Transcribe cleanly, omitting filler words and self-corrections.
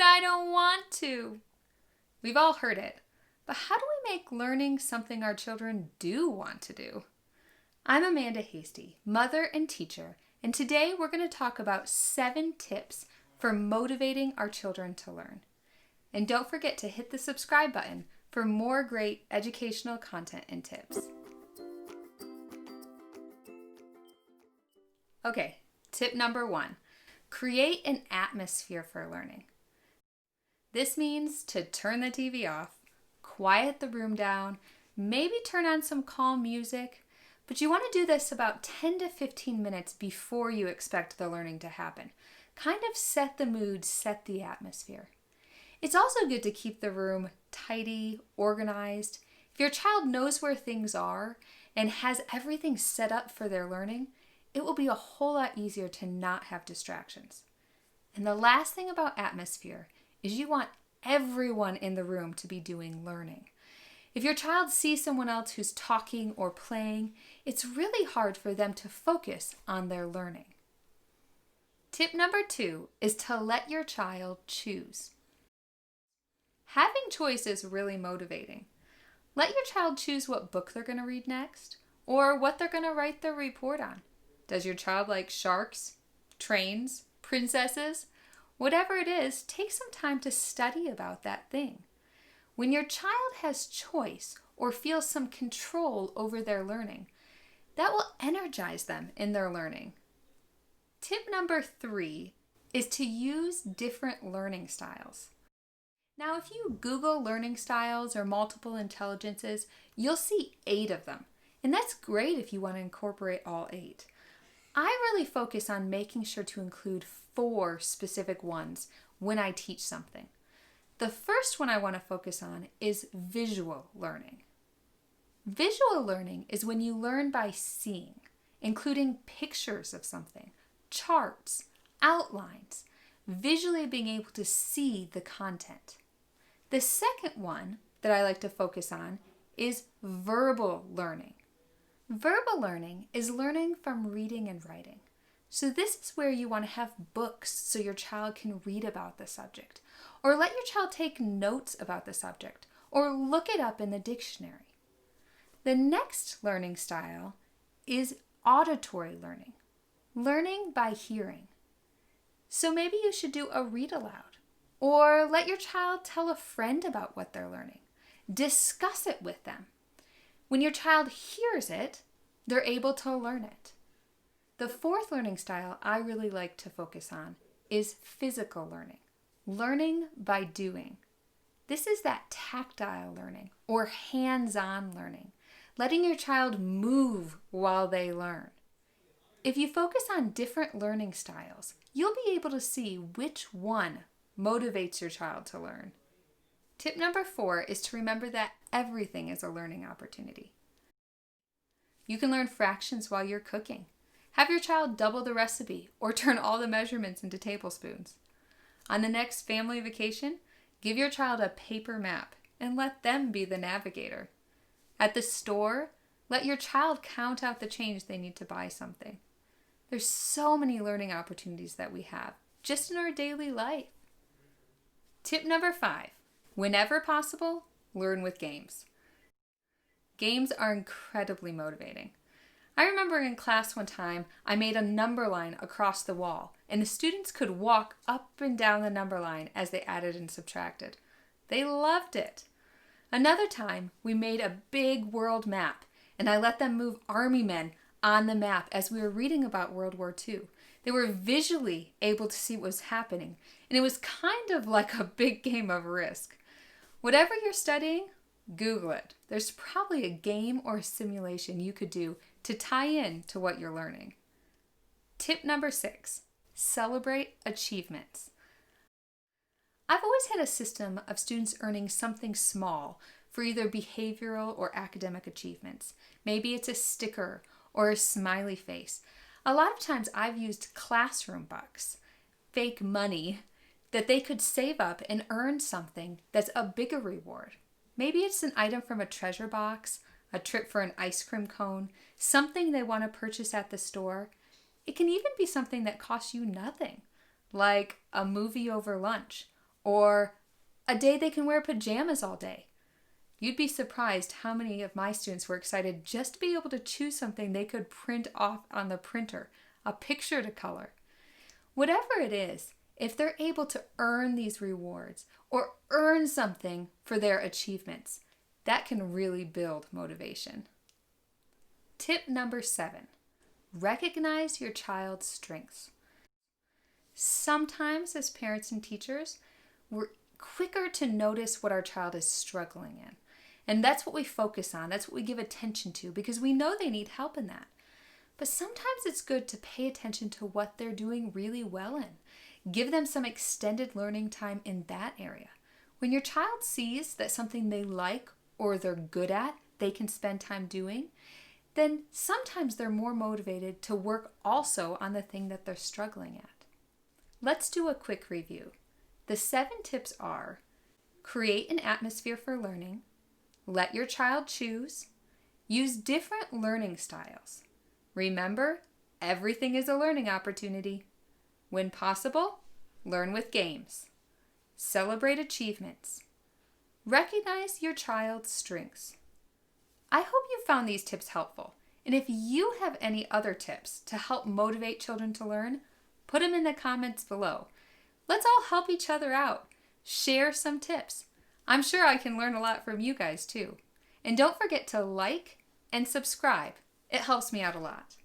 I don't want to. We've all heard it, but how do we make learning something our children do want to do? I'm Amanda Hasty, mother and teacher, and today we're going to talk about 7 tips for motivating our children to learn. And don't forget to hit the subscribe button for more great educational content and tips. Okay, tip number 1, create an atmosphere for learning. This means to turn the TV off, quiet the room down, maybe turn on some calm music, but you want to do this about 10 to 15 minutes before you expect the learning to happen. Kind of set the mood, set the atmosphere. It's also good to keep the room tidy, organized. If your child knows where things are and has everything set up for their learning, it will be a whole lot easier to not have distractions. And the last thing about atmosphere is you want everyone in the room to be doing learning. If your child sees someone else who's talking or playing, it's really hard for them to focus on their learning. Tip number 2 is to let your child choose. Having choice is really motivating. Let your child choose what book they're going to read next or what they're going to write their report on. Does your child like sharks, trains, princesses? Whatever it is, take some time to study about that thing. When your child has choice or feels some control over their learning, that will energize them in their learning. Tip number 3 is to use different learning styles. Now, if you Google learning styles or multiple intelligences, you'll see 8 of them. And that's great if you want to incorporate all 8. I really focus on making sure to include 4 specific ones when I teach something. The first one I want to focus on is visual learning. Visual learning is when you learn by seeing, including pictures of something, charts, outlines, visually being able to see the content. The second one that I like to focus on is verbal learning. Verbal learning is learning from reading and writing. So this is where you want to have books so your child can read about the subject, or let your child take notes about the subject, or look it up in the dictionary. The next learning style is auditory learning, learning by hearing. So maybe you should do a read aloud, or let your child tell a friend about what they're learning. Discuss it with them. When your child hears it, they're able to learn it. The fourth learning style I really like to focus on is physical learning, learning by doing. This is that tactile learning or hands-on learning, letting your child move while they learn. If you focus on different learning styles, you'll be able to see which one motivates your child to learn. Tip number 4 is to remember that everything is a learning opportunity. You can learn fractions while you're cooking. Have your child double the recipe or turn all the measurements into tablespoons. On the next family vacation, give your child a paper map and let them be the navigator. At the store, let your child count out the change they need to buy something. There's so many learning opportunities that we have just in our daily life. Tip number 5, whenever possible, learn with games. Games are incredibly motivating. I remember in class one time, I made a number line across the wall, and the students could walk up and down the number line as they added and subtracted. They loved it. Another time, we made a big world map, and I let them move army men on the map as we were reading about World War II. They were visually able to see what was happening, and it was kind of like a big game of Risk. Whatever you're studying, Google it. There's probably a game or a simulation you could do to tie in to what you're learning. Tip number 6, celebrate achievements. I've always had a system of students earning something small for either behavioral or academic achievements. Maybe it's a sticker or a smiley face. A lot of times I've used classroom bucks, fake money, that they could save up and earn something that's a bigger reward. Maybe it's an item from a treasure box, a trip for an ice cream cone, something they want to purchase at the store. It can even be something that costs you nothing, like a movie over lunch or a day they can wear pajamas all day. You'd be surprised how many of my students were excited just to be able to choose something they could print off on the printer, a picture to color. Whatever it is, if they're able to earn these rewards or earn something for their achievements, that can really build motivation. Tip number 7, recognize your child's strengths. Sometimes as parents and teachers, we're quicker to notice what our child is struggling in. And that's what we focus on. That's what we give attention to because we know they need help in that. But sometimes it's good to pay attention to what they're doing really well in. Give them some extended learning time in that area. When your child sees that something they like or they're good at, they can spend time doing, then sometimes they're more motivated to work also on the thing that they're struggling at. Let's do a quick review. The 7 tips are: create an atmosphere for learning, let your child choose, use different learning styles. Remember, everything is a learning opportunity. When possible, learn with games. Celebrate achievements. Recognize your child's strengths. I hope you found these tips helpful. And if you have any other tips to help motivate children to learn, put them in the comments below. Let's all help each other out. Share some tips. I'm sure I can learn a lot from you guys too. And don't forget to like and subscribe. It helps me out a lot.